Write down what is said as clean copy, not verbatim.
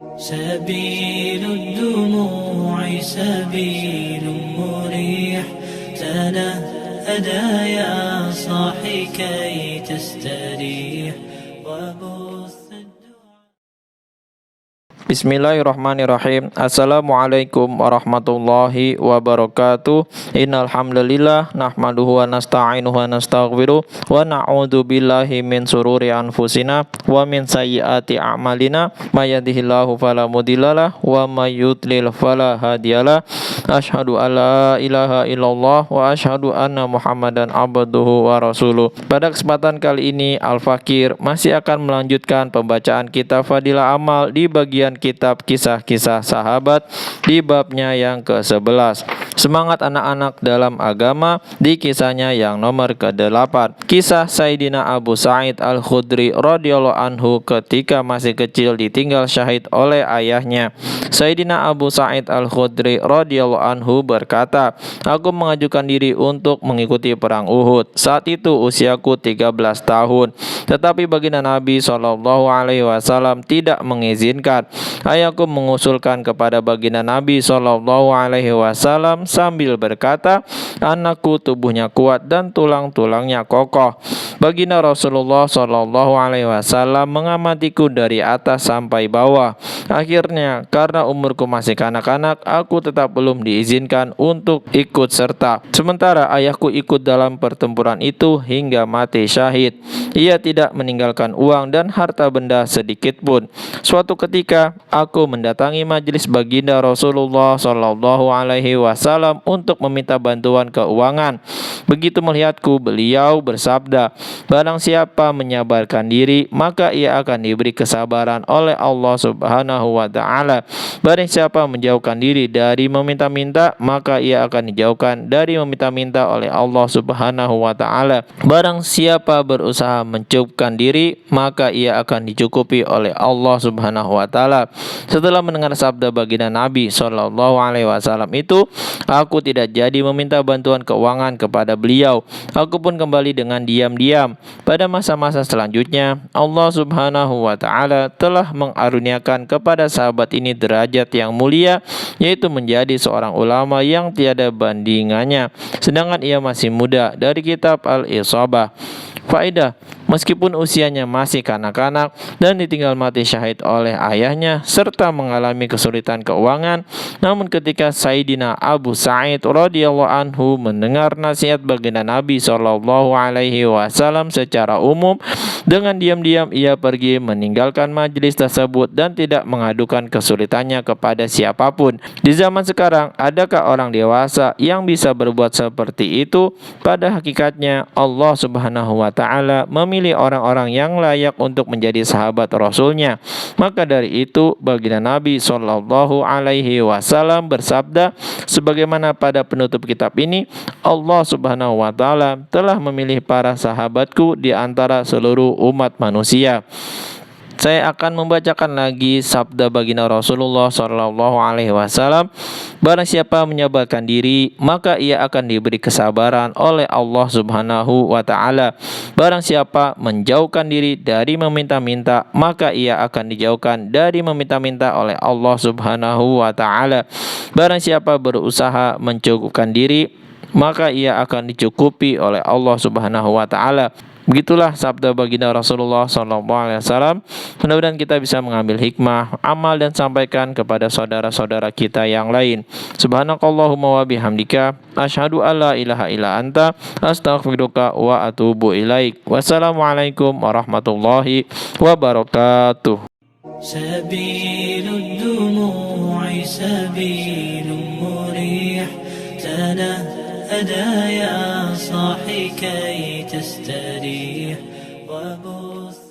سبيل الدموع سبيل مريح تنهدى يا صاحي كي تستريح Bismillahirrahmanirrahim. Assalamualaikum warahmatullahi wabarakatuh. Innal hamdalillah nahmaduhu wa nasta'inuhu wa nastaghfiruh wa na'udzu billahi min sururi anfusina wa min sayyiati a'malina may yahdihillahu fala mudhillalah wa may yudlil fala hadiyalah. Asyhadu alla ilaha illallah wa asyhadu anna Muhammadan abduhu wa rasuluh. Pada kesempatan kali ini Al-Fakir masih akan melanjutkan pembacaan kitab Fadilah Amal di bagian kitab kisah-kisah sahabat di babnya yang ke-11. Semangat anak-anak dalam agama di kisahnya yang nomor ke-8. Kisah Sayyidina Abu Sa'id Al-Khudri radhiyallahu anhu ketika masih kecil ditinggal syahid oleh ayahnya. Sayyidina Abu Sa'id Al-Khudri radhiyallahu anhu berkata, "Aku mengajukan diri untuk mengikuti perang Uhud. Saat itu usiaku 13 tahun. Tetapi baginda Nabi SAW tidak mengizinkan. Ayahku mengusulkan kepada baginda Nabi SAW sambil berkata, anakku tubuhnya kuat dan tulang-tulangnya kokoh. Baginda Rasulullah SAW mengamatiku dari atas sampai bawah. Akhirnya karena umurku masih kanak-kanak, aku tetap belum diizinkan untuk ikut serta. Sementara ayahku ikut dalam pertempuran itu hingga mati syahid. Ia tidak meninggalkan uang dan harta benda sedikit pun. Suatu ketika aku mendatangi majelis baginda Rasulullah SAW untuk meminta bantuan keuangan. Begitu melihatku, beliau bersabda, barang siapa menyabarkan diri, maka ia akan diberi kesabaran oleh Allah Subhanahu wa Ta'ala. Barang siapa menjauhkan diri dari meminta-minta, maka ia akan dijauhkan dari meminta-minta oleh Allah Subhanahu wa Ta'ala. Barang siapa berusaha mencukupkan diri, maka ia akan dicukupi oleh Allah Subhanahu wa Ta'ala. Setelah mendengar sabda baginda Nabi SAW itu, aku tidak jadi meminta bantuan keuangan kepada beliau. Aku pun kembali dengan diam-diam. Pada masa-masa selanjutnya, Allah Subhanahu wa Ta'ala telah mengaruniakan kepada sahabat ini derajat yang mulia, yaitu menjadi seorang ulama yang tiada bandingannya, sedangkan ia masih muda. Dari kitab Al-Isabah. Faedah: meskipun usianya masih kanak-kanak dan ditinggal mati syahid oleh ayahnya serta mengalami kesulitan keuangan, namun ketika Sayyidina Abu Sa'id radhiyallahu anhu mendengar nasihat baginda Nabi SAW secara umum, dengan diam-diam ia pergi meninggalkan majelis tersebut dan tidak mengadukan kesulitannya kepada siapapun. Di zaman sekarang, adakah orang dewasa yang bisa berbuat seperti itu? Pada hakikatnya Allah Subhanahu wa Ta'ala memilih orang-orang yang layak untuk menjadi sahabat Rasulnya. Maka dari itu baginda Nabi SAW bersabda, sebagaimana pada penutup kitab ini, Allah Subhanahu wa Ta'ala telah memilih para sahabatku di antara seluruh umat manusia. Saya akan membacakan lagi sabda baginda Rasulullah SAW. Barang siapa menyabarkan diri, maka ia akan diberi kesabaran oleh Allah Subhanahu wa Ta'ala. Barang siapa menjauhkan diri dari meminta-minta, maka ia akan dijauhkan dari meminta-minta oleh Allah Subhanahu wa Ta'ala. Barang siapa berusaha mencukupkan diri, maka ia akan dicukupi oleh Allah Subhanahu wa Ta'ala. Begitulah sabda baginda Rasulullah SAW. Mudah-mudahan kita bisa mengambil hikmah, amal dan sampaikan kepada saudara-saudara kita yang lain. Subhanakallahumma wa bihamdika, asyhadu alla ilaha illa anta, astaghfiruka wa atubu ilaik. Wassalamualaikum warahmatullahi wabarakatuh. سبيل الدموع سبيل مريح تنهدى يا صاحي كي تستريح وبث